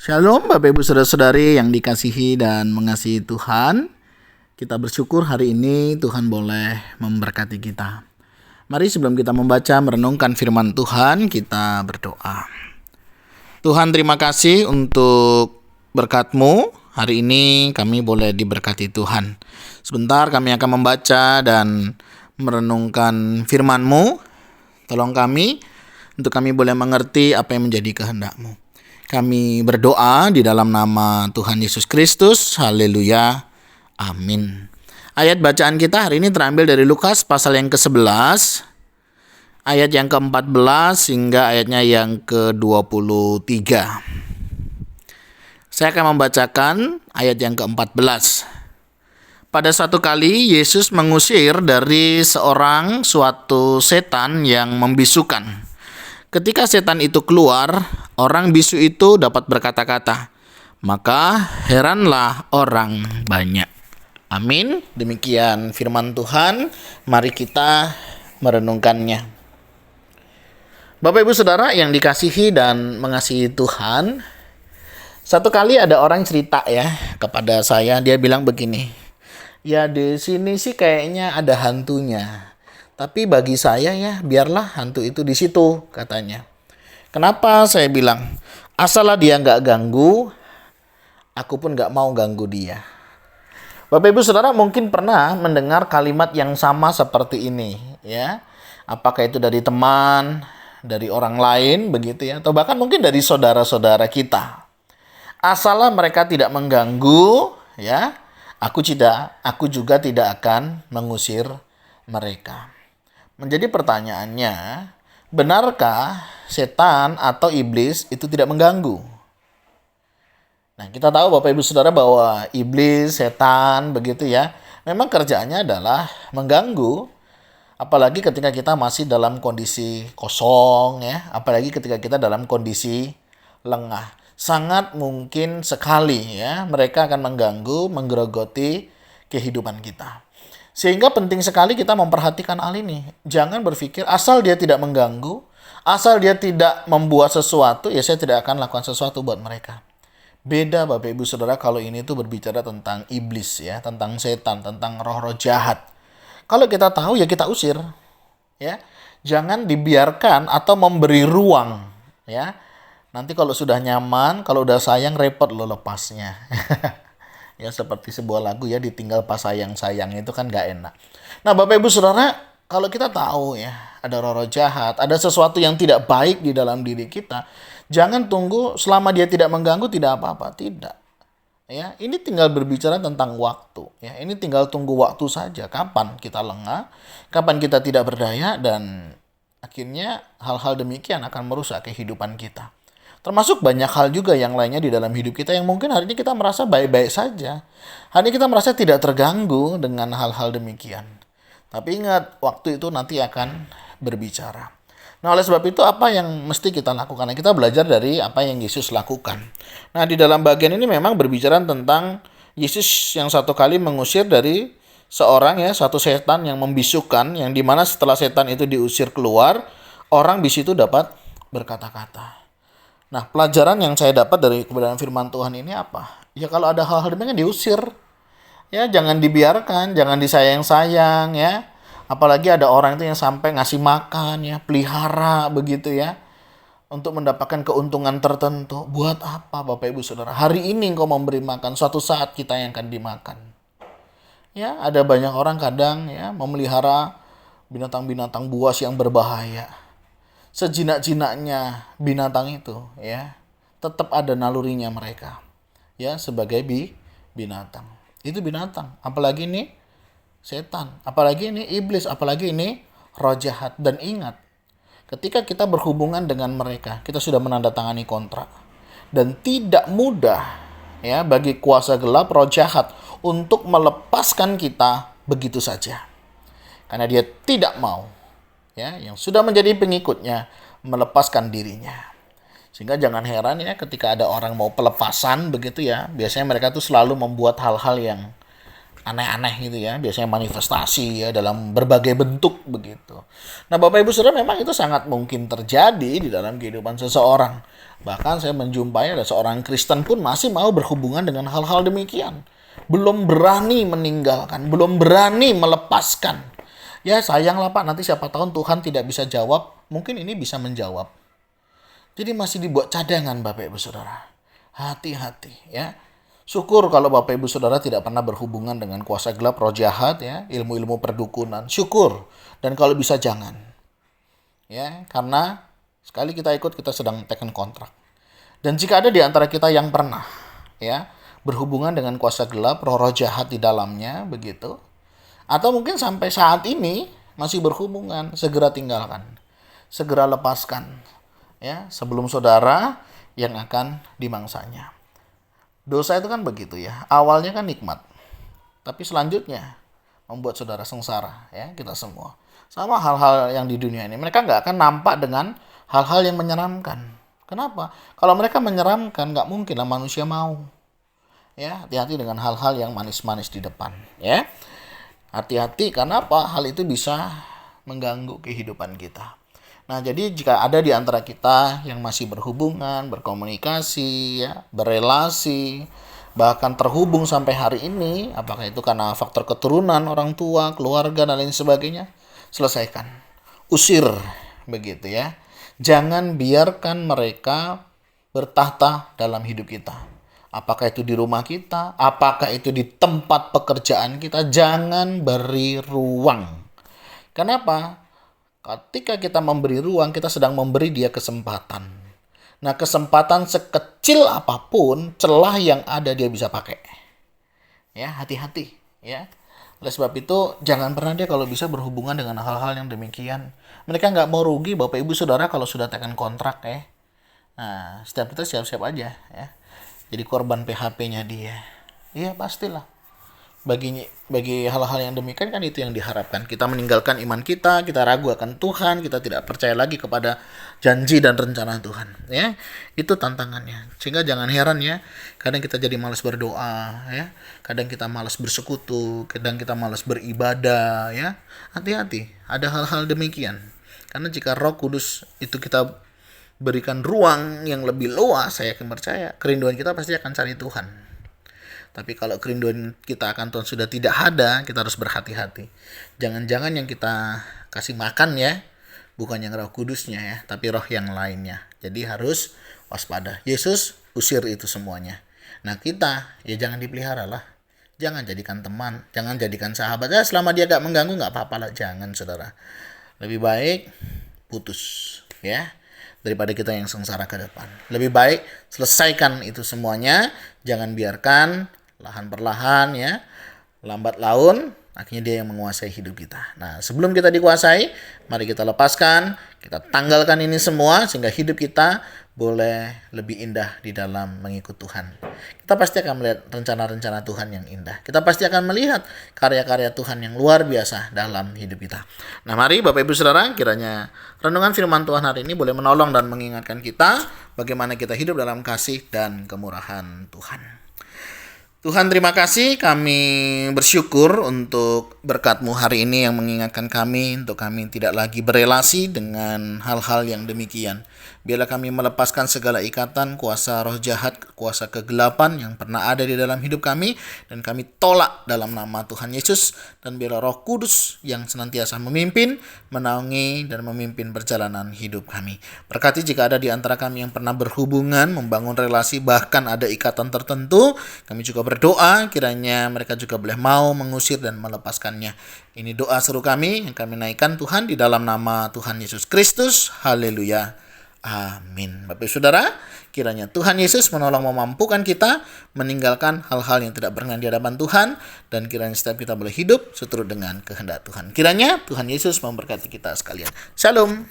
Shalom Bapak Ibu Saudara-saudari yang dikasihi dan mengasihi Tuhan. Kita bersyukur hari ini Tuhan boleh memberkati kita. Mari sebelum kita membaca merenungkan firman Tuhan, kita berdoa. Tuhan, terima kasih untuk berkat-Mu. Hari ini kami boleh diberkati Tuhan. Sebentar kami akan membaca dan merenungkan firman-Mu. Tolong kami untuk kami boleh mengerti apa yang menjadi kehendak-Mu. Kami berdoa di dalam nama Tuhan Yesus Kristus. Haleluya. Amin. Ayat bacaan kita hari ini terambil dari Lukas pasal yang ke-11, ayat yang ke-14 hingga ayatnya yang ke-23. Saya akan membacakan ayat yang ke-14. Pada suatu kali Yesus mengusir dari suatu setan yang membisukan. Ketika setan itu keluar, orang bisu itu dapat berkata-kata. Maka heranlah orang banyak. Amin. Demikian firman Tuhan. Mari kita merenungkannya. Bapak Ibu Saudara yang dikasihi dan mengasihi Tuhan. Satu kali ada orang cerita kepada saya. Dia bilang begini. Ya di sini sih kayaknya ada hantunya. Tapi bagi saya biarlah hantu itu di situ, katanya. Kenapa saya bilang? Asalnya dia nggak ganggu, aku pun nggak mau ganggu dia. Bapak Ibu Saudara mungkin pernah mendengar kalimat yang sama seperti ini, ya. Apakah itu dari teman, dari orang lain, begitu ya, atau bahkan mungkin dari saudara-saudara kita. Asalnya mereka tidak mengganggu, ya, aku juga tidak akan mengusir mereka. Menjadi pertanyaannya, benarkah setan atau iblis itu tidak mengganggu? Nah, kita tahu Bapak Ibu Saudara bahwa iblis, setan, begitu ya, memang kerjaannya adalah mengganggu. Apalagi ketika kita masih dalam kondisi kosong, apalagi ketika kita dalam kondisi lengah. Sangat mungkin sekali mereka akan mengganggu, menggerogoti kehidupan kita. Sehingga penting sekali kita memperhatikan hal ini. Jangan berpikir asal dia tidak mengganggu, asal dia tidak membuat sesuatu, saya tidak akan lakukan sesuatu buat mereka. Beda Bapak Ibu Saudara kalau ini tuh berbicara tentang iblis tentang setan, tentang roh-roh jahat. Kalau kita tahu kita usir. Jangan dibiarkan atau memberi ruang. Nanti kalau sudah nyaman, kalau udah sayang repot lo lepasnya. Ya seperti sebuah lagu ditinggal pas sayang-sayang itu kan gak enak. Nah Bapak Ibu Saudara, kalau kita tahu ada roh-roh jahat, ada sesuatu yang tidak baik di dalam diri kita, jangan tunggu selama dia tidak mengganggu tidak apa-apa, tidak. Ini tinggal berbicara tentang waktu. Ini tinggal tunggu waktu saja. Kapan kita lengah, kapan kita tidak berdaya, dan akhirnya hal-hal demikian akan merusak kehidupan kita. Termasuk banyak hal juga yang lainnya di dalam hidup kita yang mungkin hari ini kita merasa baik-baik saja. Hari ini kita merasa tidak terganggu dengan hal-hal demikian. Tapi ingat, waktu itu nanti akan berbicara. Nah, oleh sebab itu apa yang mesti kita lakukan? Nah, kita belajar dari apa yang Yesus lakukan. Nah, di dalam bagian ini memang berbicara tentang Yesus yang satu kali mengusir dari satu setan yang membisukan, yang dimana setelah setan itu diusir keluar, orang bisu itu dapat berkata-kata. Nah, pelajaran yang saya dapat dari kebenaran firman Tuhan ini apa? Kalau ada hal-hal demikian diusir. Jangan dibiarkan, jangan disayang-sayang Apalagi ada orang itu yang sampai ngasih makan pelihara begitu untuk mendapatkan keuntungan tertentu. Buat apa Bapak Ibu Saudara? Hari ini engkau memberi makan, suatu saat kita yang akan dimakan. Ada banyak orang kadang memelihara binatang-binatang buas yang berbahaya. Sejinak-jinaknya binatang itu tetap ada nalurinya mereka sebagai binatang. Itu binatang, apalagi ini setan, apalagi ini iblis, apalagi ini roh jahat. Dan ingat, ketika kita berhubungan dengan mereka, kita sudah menandatangani kontrak, dan tidak mudah bagi kuasa gelap, roh jahat untuk melepaskan kita begitu saja, karena dia tidak mau yang sudah menjadi pengikutnya melepaskan dirinya. Sehingga jangan heran ketika ada orang mau pelepasan begitu biasanya mereka tuh selalu membuat hal-hal yang aneh-aneh gitu ya, biasanya manifestasi ya dalam berbagai bentuk begitu. Nah, Bapak Ibu Saudara, memang itu sangat mungkin terjadi di dalam kehidupan seseorang. Bahkan saya menjumpai ada seorang Kristen pun masih mau berhubungan dengan hal-hal demikian. Belum berani meninggalkan, belum berani melepaskan. Ya sayanglah Pak, nanti siapa tahu Tuhan tidak bisa jawab, mungkin ini bisa menjawab. Jadi masih dibuat cadangan Bapak Ibu Saudara. Hati-hati ya. Syukur kalau Bapak Ibu Saudara tidak pernah berhubungan dengan kuasa gelap, roh jahat ya, ilmu-ilmu perdukunan. Syukur. Dan kalau bisa jangan. Ya, karena sekali kita ikut kita sedang tekan kontrak. Dan jika ada di antara kita yang pernah ya berhubungan dengan kuasa gelap, roh-roh jahat di dalamnya begitu, atau mungkin sampai saat ini masih berhubungan, segera tinggalkan. Segera lepaskan ya, sebelum saudara yang akan dimangsanya. Dosa itu kan begitu ya. Awalnya kan nikmat. Tapi selanjutnya membuat saudara sengsara ya, kita semua. Sama hal-hal yang di dunia ini. Mereka nggak akan nampak dengan hal-hal yang menyeramkan. Kenapa? Kalau mereka menyeramkan, nggak mungkin lah manusia mau. Ya, hati-hati dengan hal-hal yang manis-manis di depan. Ya, hati-hati karena apa? Hal itu bisa mengganggu kehidupan kita. Nah, jadi jika ada di antara kita yang masih berhubungan, berkomunikasi, ya, berelasi, bahkan terhubung sampai hari ini, apakah itu karena faktor keturunan, orang tua, keluarga, dan lain sebagainya, selesaikan. Usir, begitu ya. Jangan biarkan mereka bertahta dalam hidup kita. Apakah itu di rumah kita, apakah itu di tempat pekerjaan kita, jangan beri ruang. Kenapa? Ketika kita memberi ruang, kita sedang memberi dia kesempatan. Nah, kesempatan sekecil apapun, celah yang ada dia bisa pakai. Ya, hati-hati. Ya. Oleh sebab itu, jangan pernah dia kalau bisa berhubungan dengan hal-hal yang demikian. Mereka nggak mau rugi, Bapak Ibu Saudara, kalau sudah tekan kontrak ya. Nah, setiap kita siap-siap aja ya. Jadi korban PHP-nya dia. Iya, pastilah. Bagi hal-hal yang demikian kan itu yang diharapkan. Kita meninggalkan iman kita ragu akan Tuhan, kita tidak percaya lagi kepada janji dan rencana Tuhan. Ya, itu tantangannya. Sehingga jangan heran ya, kadang kita jadi malas berdoa, ya, kadang kita malas bersekutu, kadang kita malas beribadah, ya. Hati-hati, ada hal-hal demikian. Karena jika Roh Kudus itu kita berikan ruang yang lebih luas, saya yakin percaya kerinduan kita pasti akan cari Tuhan. Tapi kalau kerinduan kita akan Tuhan sudah tidak ada, kita harus berhati-hati. Jangan-jangan yang kita kasih makan ya, bukan yang Roh Kudusnya ya, tapi roh yang lainnya. Jadi harus waspada. Yesus usir itu semuanya. Nah kita, ya jangan dipelihara lah. Jangan jadikan teman, jangan jadikan sahabat. Ya selama dia gak mengganggu gak apa-apa lah. Jangan saudara. Lebih baik putus ya, daripada kita yang sengsara ke depan. Lebih baik selesaikan itu semuanya. Jangan biarkan lahan perlahan ya, lambat laun akhirnya dia yang menguasai hidup kita. Nah, sebelum kita dikuasai, mari kita lepaskan, kita tanggalkan ini semua sehingga hidup kita boleh lebih indah di dalam mengikut Tuhan. Kita pasti akan melihat rencana-rencana Tuhan yang indah. Kita pasti akan melihat karya-karya Tuhan yang luar biasa dalam hidup kita. Nah, mari Bapak Ibu Saudara, kiranya renungan firman Tuhan hari ini boleh menolong dan mengingatkan kita bagaimana kita hidup dalam kasih dan kemurahan Tuhan. Tuhan terima kasih, kami bersyukur untuk berkat-Mu hari ini yang mengingatkan kami untuk kami tidak lagi berelasi dengan hal-hal yang demikian. Biarlah kami melepaskan segala ikatan, kuasa roh jahat, kuasa kegelapan yang pernah ada di dalam hidup kami, dan kami tolak dalam nama Tuhan Yesus, dan biarlah Roh Kudus yang senantiasa memimpin, menaungi, dan memimpin perjalanan hidup kami. Berkati jika ada di antara kami yang pernah berhubungan, membangun relasi, bahkan ada ikatan tertentu, kami juga berdoa kiranya mereka juga boleh mau mengusir dan melepaskannya. Ini doa seru kami yang kami naikkan Tuhan di dalam nama Tuhan Yesus Kristus. Haleluya. Amin. Bapak Saudara, kiranya Tuhan Yesus menolong memampukan kita meninggalkan hal-hal yang tidak berkenan di hadapan Tuhan, dan kiranya setiap kita boleh hidup seturut dengan kehendak Tuhan. Kiranya Tuhan Yesus memberkati kita sekalian. Shalom.